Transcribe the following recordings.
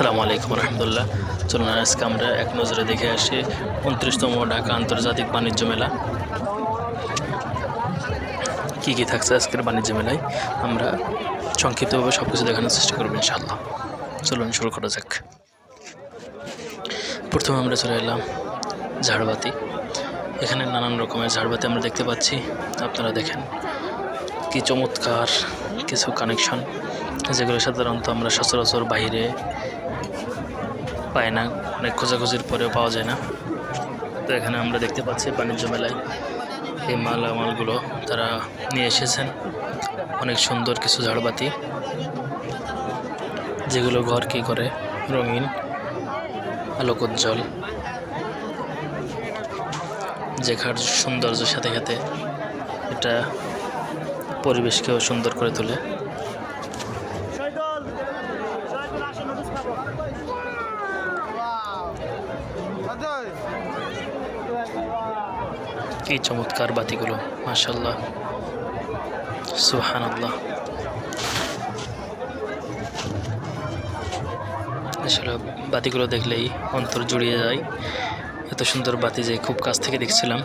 আসসালামু আলাইকুম রহমতুল্লাহ। চলুন আজকে আমরা এক নজরে দেখে আসি 29তম ঢাকা আন্তর্জাতিক বাণিজ্য মেলা। কী কী থাকছে আজকের বাণিজ্য মেলায় আমরা সংক্ষিপ্তভাবে সব কিছু দেখানোর চেষ্টা করবো ইনশাআল্লাহ। চলুন শুরু করা যাক। প্রথমে আমরা চলে এলাম ঝাড়বাতি। এখানে নানান রকমের ঝাড়বাতি আমরা দেখতে পাচ্ছি। আপনারা দেখেন কি চমৎকার কিছু কানেকশন, যেগুলো সাধারণত আমরা সচরাচর বাইরে পাই না, অনেক খোঁজাখুঁজির পরেও পাওয়া যায় না। তো এখানে আমরা দেখতে পাচ্ছি বাণিজ্য মেলায় এই মালামালগুলো তারা নিয়ে এসেছেন। অনেক সুন্দর কিছু ঝাড়বাতি, যেগুলো ঘর কি করে রঙিন আলোকোজ্জ্বল, যেখার সৌন্দর্যের সাথে সাথে এটা পরিবেশকেও সুন্দর করে তোলে। কি চমৎকার বাতিগুলো, মাশাআল্লাহ, সুবহানাল্লাহ। আসলে বাতিগুলো দেখলেই অন্তর জুড়িয়ে যায়। এত সুন্দর বাতি যে খুব কাছ থেকে দেখছিলাম।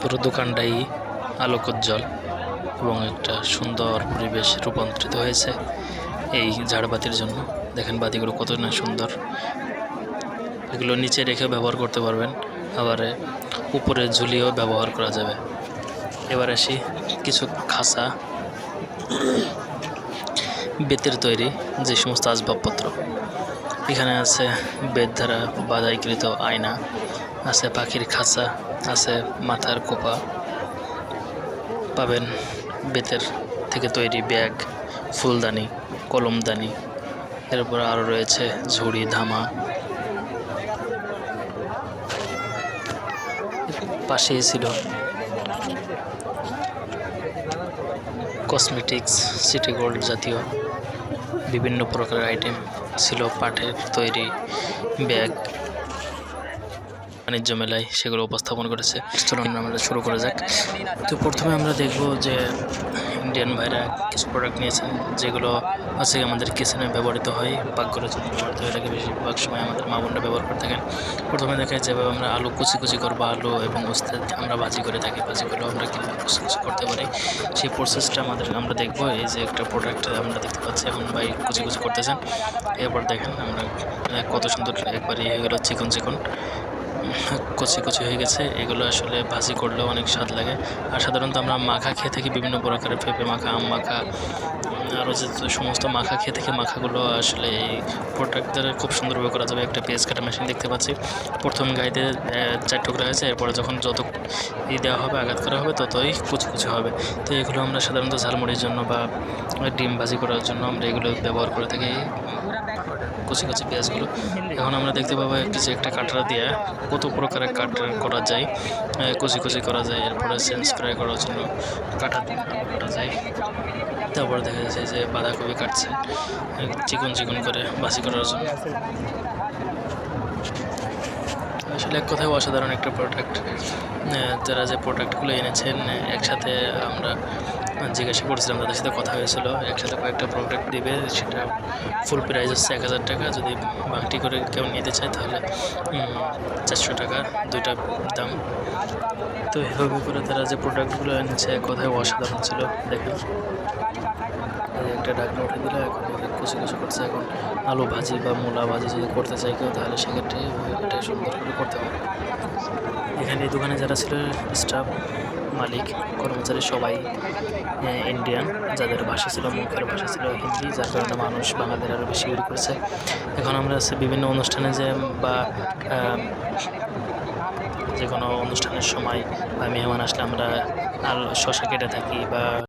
পুরো দোকানটাই আলোকোজ্জ্বল এবং একটা সুন্দর পরিবেশ রূপান্তরিত হয়েছে এই ঝাড়বাতির জন্য। দেখেন বাতিগুলো কত না সুন্দর। এগুলো নিচে রেখে ব্যবহার করতে পারবেন, আবার উপরে ঝুলিয়েও ব্যবহার করা যাবে। এবার আসি কিছু খাঁচা, বেতের তৈরি যে সমস্ত আসবাবপত্র। এখানে আছে বেত দ্বারা বাধাইকৃত আয়না, আছে পাখির খাঁচা, আছে মাথার কোপা, পাবেন বেতের থেকে তৈরি ব্যাগ, ফুলদানি, কলমদানি, এরপর আরও রয়েছে ঝুড়ি, ধামা। পাশেই ছিল কসমেটিক্স, সিটি গোল্ড জাতীয় বিভিন্ন প্রকারের আইটেম ছিল, পাটের তৈরি ব্যাগ। বাণিজ্য মেলায় সেগুলো উপস্থাপন করেছে। চলুন আমরা শুরু করা যাক। তো প্রথমে আমরা দেখব যে ইন্ডিয়ান ভাইরা কিছু প্রোডাক্ট নিয়েছেন, যেগুলো আছে আমাদের কিচেনে ব্যবহৃত হয়, পাকঘরের জন্য ব্যবহৃত হয়ে থাকে। বেশিরভাগ সময় আমাদের মা বোনরা ব্যবহার করে থাকেন। প্রথমে দেখায় যেভাবে আমরা আলু কুচি করবো, আলু এবং উস্তাদ আমরা ভাজি করে থাকি, ভাজিগুলো আমরা কীভাবে কুচি করতে পারি সেই প্রসেসটা আমরা দেখব। এই যে একটা প্রোডাক্ট আমরা দেখতে পাচ্ছি, এখন ভাই কুচি করতেছেন। এরপর দেখেন আমরা কত সুন্দর একবারই হয়ে গেল, চিকন কচি হয়ে গেছে। এগুলো আসলে ভাজি করলেও অনেক স্বাদ লাগে। আর সাধারণত আমরা মাখা খেয়ে থাকি, বিভিন্ন প্রকারের পেঁপে মাখা, আম মাখা, আরও যে সমস্ত মাখা খেয়ে থাকি, মাখাগুলো আসলে এই প্রোডাক্ট দ্বারা খুব সুন্দরভাবে করা যাবে। একটা পেঁয়াজ কাটা মেশিন দেখতে পাচ্ছি। প্রথম গাইতে 4 টুকরা হয়েছে, এরপরে যখন যত দেওয়া হবে, আঘাত করা হবে, ততই কুচি হবে। তো এগুলো আমরা সাধারণত ঝালমুড়ির জন্য বা ডিম ভাজি করার জন্য আমরা এগুলো ব্যবহার করে থাকি, কুচি পেঁয়াজগুলো। এখন আমরা দেখতে পাবো যে একটা কাটরা দিয়ে কত প্রকারের কাট করা যায়, কুচি করা যায়। এরপরে সেন্স ফ্রাই করার জন্য কাটা যায়। তারপর দেখা যাচ্ছে যে বাঁধাকপি কাটছে চিকন করে ভাজি করার জন্য। আসলে এক কথায় অসাধারণ একটা প্রোডাক্ট। তারা যে প্রোডাক্টগুলো এনেছেন, একসাথে আমরা জিজ্ঞাসা করেছিলাম, তাদের সাথে কথা হয়েছিল, একসাথে কয়েকটা প্রোডাক্ট দিবে, সেটা ফুল প্রাইস হচ্ছে 1000 টাকা। যদি বাংটি করে কেউ নিতে চায় তাহলে 400 টাকা দুইটা দাম। তো এভাবে করে তারা যে প্রোডাক্টগুলো এনেছে কথায় অসাধারণ ছিল। দেখেন একটা ঢাকনা উঠে দিলে এখন কুচি করছে। এখন আলু ভাজি বা মূলা ভাজি যদি করতে চাই কেউ, তাহলে সেক্ষেত্রে এটা সুন্দর করে করতে হবে। এখানে এই দোকানে যারা ছিল স্টাফ, মালিক, কর্মচারী সবাই ইন্ডিয়ান, যাদের ভাষা ছিল, মুখের ভাষা ছিল হিন্দি, যার কারণে মানুষ বাঙালির আরও বেশি ভিড় করেছে। এখন আমরা বিভিন্ন অনুষ্ঠানে বা যে কোনো অনুষ্ঠানের সময় বা মেহমান আসলে আমরা শশা কেটে থাকি বা